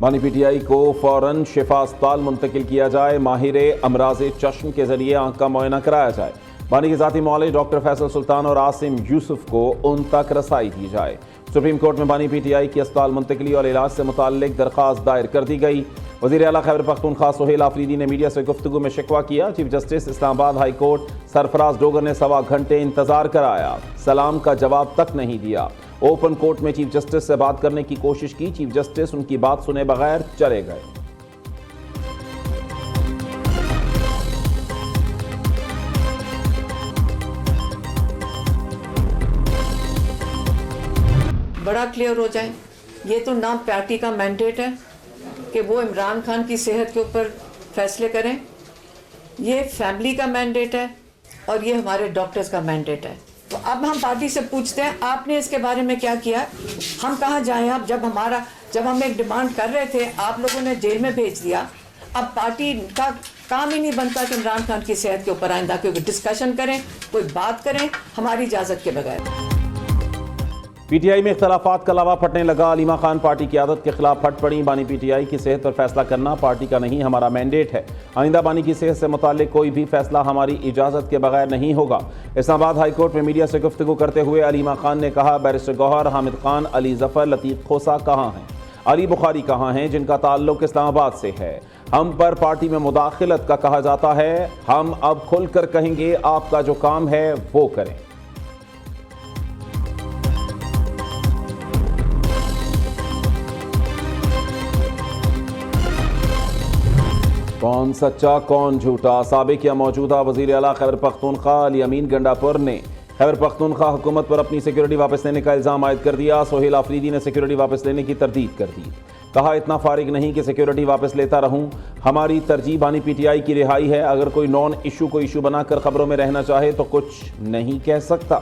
بانی P T I کو فوراً شفا اسپتال منتقل کیا جائے، ماہر امراض چشم کے ذریعے آنکھ کا معائنہ کرایا جائے، بانی کے ذاتی معالج ڈاکٹر فیصل سلطان اور عاصم یوسف کو ان تک رسائی دی جائے۔ سپریم کورٹ میں بانی پی ٹی آئی کی اسپتال منتقلی اور علاج سے متعلق درخواست دائر کر دی گئی۔ وزیر اعلیٰ خیبر پختونخوا سہیل آفریدی نے میڈیا سے گفتگو میں شکوہ کیا، چیف جسٹس اسلام آباد ہائی کورٹ سرفراز ڈوگر نے 1.25 گھنٹے انتظار کرایا، سلام کا جواب تک نہیں دیا۔ اوپن کورٹ میں چیف جسٹس سے بات کرنے کی کوشش کی، چیف جسٹس ان کی بات سنے بغیر چلے گئے۔ بڑا کلیئر ہو جائے، یہ تو نہ پارٹی کا مینڈیٹ ہے کہ وہ عمران خان کی صحت کے اوپر فیصلے کریں، یہ فیملی کا مینڈیٹ ہے اور یہ ہمارے ڈاکٹرز کا مینڈیٹ ہے۔ تو اب ہم پارٹی سے پوچھتے ہیں آپ نے اس کے بارے میں کیا کیا؟ ہم کہاں جائیں اب؟ جب ہم ایک ڈیمانڈ کر رہے تھے آپ لوگوں نے جیل میں بھیج دیا۔ اب پارٹی کا کام ہی نہیں بنتا کہ عمران خان کی صحت کے اوپر آئندہ کوئی ڈسکشن کریں، کوئی بات کریں ہماری اجازت کے بغیر۔ پی ٹی آئی میں اختلافات کا لاوا پھٹنے لگا، علیمہ خان پارٹی قیادت کے خلاف پھٹ پڑیں، بانی پی ٹی آئی کی صحت پر فیصلہ کرنا پارٹی کا نہیں ہمارا مینڈیٹ ہے، آئندہ بانی کی صحت سے متعلق کوئی بھی فیصلہ ہماری اجازت کے بغیر نہیں ہوگا۔ اسلام آباد ہائی کورٹ میں میڈیا سے گفتگو کرتے ہوئے علیمہ خان نے کہا، بیرسٹر گوہر، حامد خان، علی ظفر، لطیف کھوسہ کہاں ہیں؟ علی بخاری کہاں ہیں جن کا تعلق اسلام آباد سے ہے؟ ہم پر پارٹی میں مداخلت کا کہا جاتا ہے، ہم اب کھل کر کہیں گے آپ کا جو کام ہے وہ کریں۔ کون سچا کون جھوٹا؟ سابق یا موجودہ وزیر اعلیٰ خیبر پختونخوا علی امین گنڈا پور نے خیبر پختونخوا حکومت پر اپنی سیکیورٹی واپس لینے کا الزام عائد کر دیا۔ سہیل آفریدی نے سیکیورٹی واپس لینے کی تردید کر دی، کہا اتنا فارغ نہیں کہ سیکیورٹی واپس لیتا رہوں، ہماری ترجیح بانی پی ٹی آئی کی رہائی ہے، اگر کوئی نان ایشو کو ایشو بنا کر خبروں میں رہنا چاہے تو کچھ نہیں کہہ سکتا۔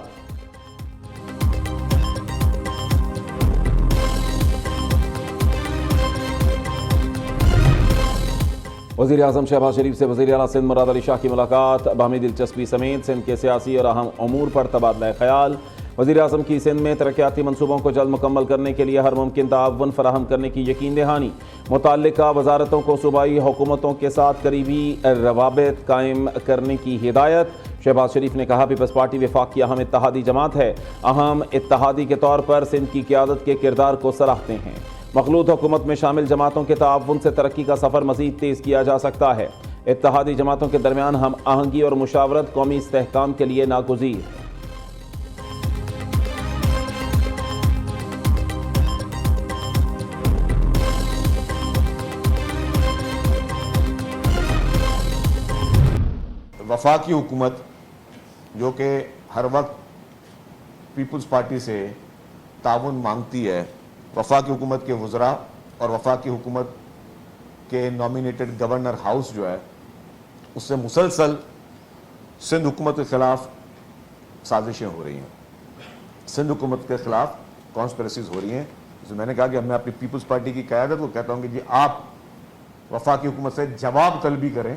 وزیر اعظم شہباز شریف سے وزیر اعلیٰ سندھ مراد علی شاہ کی ملاقات، باہمی دلچسپی سمیت سندھ کے سیاسی اور اہم امور پر تبادلہ خیال۔ وزیر اعظم کی سندھ میں ترقیاتی منصوبوں کو جلد مکمل کرنے کے لیے ہر ممکن تعاون فراہم کرنے کی یقین دہانی، متعلقہ وزارتوں کو صوبائی حکومتوں کے ساتھ قریبی روابط قائم کرنے کی ہدایت۔ شہباز شریف نے کہا، پیپلز پارٹی وفاق کی اہم اتحادی جماعت ہے، اہم اتحادی کے طور پر سندھ کی قیادت کے کردار کو سراہتے ہیں، مخلوط حکومت میں شامل جماعتوں کے تعاون سے ترقی کا سفر مزید تیز کیا جا سکتا ہے، اتحادی جماعتوں کے درمیان ہم آہنگی اور مشاورت قومی استحکام کے لیے ناگزیر ہے۔ وفاقی حکومت جو کہ ہر وقت پیپلز پارٹی سے تعاون مانگتی ہے، وفاقی حکومت کے وزراء اور وفاقی حکومت کے نامینیٹڈ گورنر ہاؤس جو ہے اس سے مسلسل سندھ حکومت کے خلاف سازشیں ہو رہی ہیں، سندھ حکومت کے خلاف کانسپریسیز ہو رہی ہیں۔ جیسے میں نے کہا کہ میں اپنی پیپلز پارٹی کی قیادت کو کہتا ہوں کہ جی آپ وفاقی حکومت سے جواب طلبی کریں۔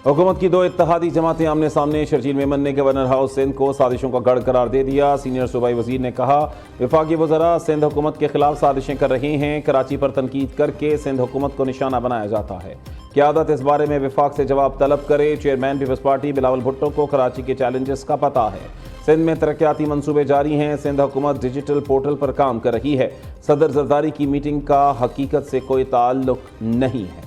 حکومت کی دو اتحادی جماعتیں آمنے سامنے، شرجیل میمن نے گورنر ہاؤس سندھ کو سازشوں کا گڑھ قرار دے دیا۔ سینئر صوبائی وزیر نے کہا، وفاقی وزراء سندھ حکومت کے خلاف سازشیں کر رہے ہیں، کراچی پر تنقید کر کے سندھ حکومت کو نشانہ بنایا جاتا ہے، قیادت اس بارے میں وفاق سے جواب طلب کرے۔ چیئرمین پیپلز پارٹی بلاول بھٹو کو کراچی کے چیلنجز کا پتہ ہے، سندھ میں ترقیاتی منصوبے جاری ہیں، سندھ حکومت ڈیجیٹل پورٹل پر کام کر رہی ہے، صدر زرداری کی میٹنگ کا حقیقت سے کوئی تعلق نہیں ہے۔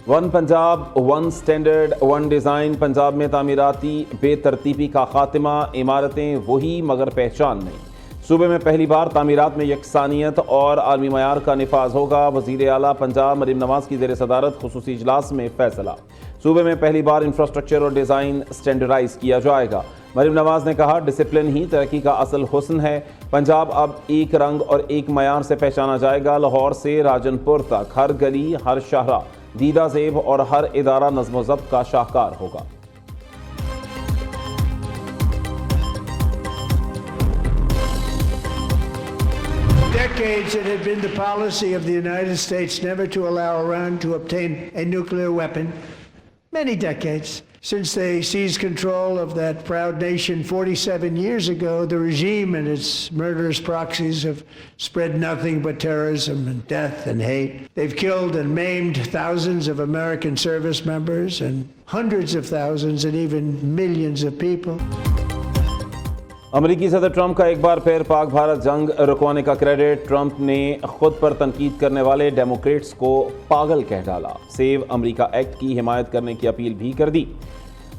One Punjab one standard one design, Punjab میں تعمیراتی بے ترتیبی کا خاتمہ، عمارتیں وہی مگر پہچان نہیں، صوبے میں پہلی بار تعمیرات میں یکسانیت اور عالمی معیار کا نفاذ ہوگا، وزیر اعلیٰ پنجاب مریم نواز کی زیر صدارت خصوصی اجلاس میں فیصلہ، صوبے میں پہلی بار انفراسٹرکچر اور ڈیزائن سٹینڈرڈائز کیا جائے گا۔ مریم نواز نے کہا، ڈسپلن ہی ترقی کا اصل حسن ہے، پنجاب اب ایک رنگ اور ایک معیار سے پہچانا جائے گا، لاہور سے راجن پور تک ہر گلی ہر شاہراہ دیدہ زیب اور ہر ادارہ نظم و ضبط کا شاہکار ہوگا۔ decades it had been the policy of the United States never to allow Iran to obtain a nuclear weapon. many decades. Since they seized control of that proud nation 47 years ago, the regime and its murderous proxies have spread nothing but terrorism and death and hate. They've killed and maimed thousands of American service members and hundreds of thousands and even millions of people. امریکی صدر Trump کا ایک بار پھر پاک بھارت جنگ رکوانے کا credit. Trump نے خود پر تنقید کرنے والے ڈیموکریٹس کو پاگل کہہ ڈالا. سیو امریکہ ایکٹ کی حمایت کرنے کی اپیل بھی کر دی.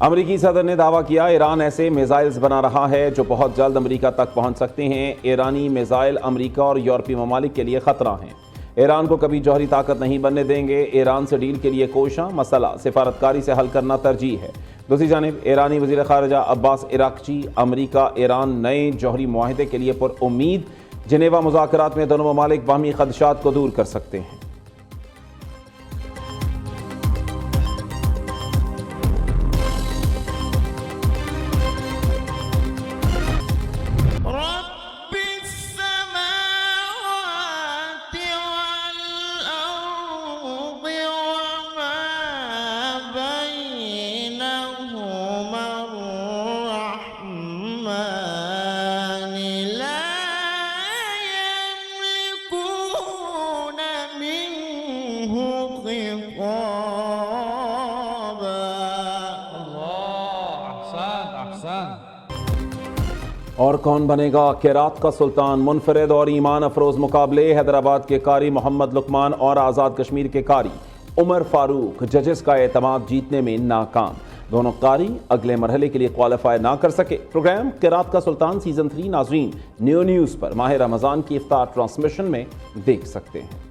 امریکی صدر نے دعویٰ کیا ایران ایسے میزائلز بنا رہا ہے جو بہت جلد امریکہ تک پہنچ سکتے ہیں. ایرانی میزائل امریکہ اور یورپی ممالک کے لیے خطرہ ہیں. ایران کو کبھی جوہری طاقت نہیں بننے دیں گے. ایران سے ڈیل کے لیے کوشاں. مسئلہ سفارتکاری سے حل کرنا ترجیح ہے. دوسری جانب ایرانی وزیر خارجہ عباس عراقچی امریکہ ایران نئے جوہری معاہدے کے لیے پر امید. جنیوا مذاکرات میں دونوں ممالک باہمی خدشات کو دور کر سکتے ہیں. اور کون بنے گا قرات کا سلطان؟ منفرد اور ایمان افروز مقابلے. حیدرآباد کے قاری محمد لقمان اور آزاد کشمیر کے قاری عمر فاروق ججز کا اعتماد جیتنے میں ناکام. دونوں قاری اگلے مرحلے کے لیے کوالیفائی نہ کر سکے. پروگرام قرات کا سلطان سیزن 3 ناظرین نیو نیوز پر ماہ رمضان کی افطار ٹرانسمیشن میں دیکھ سکتے ہیں.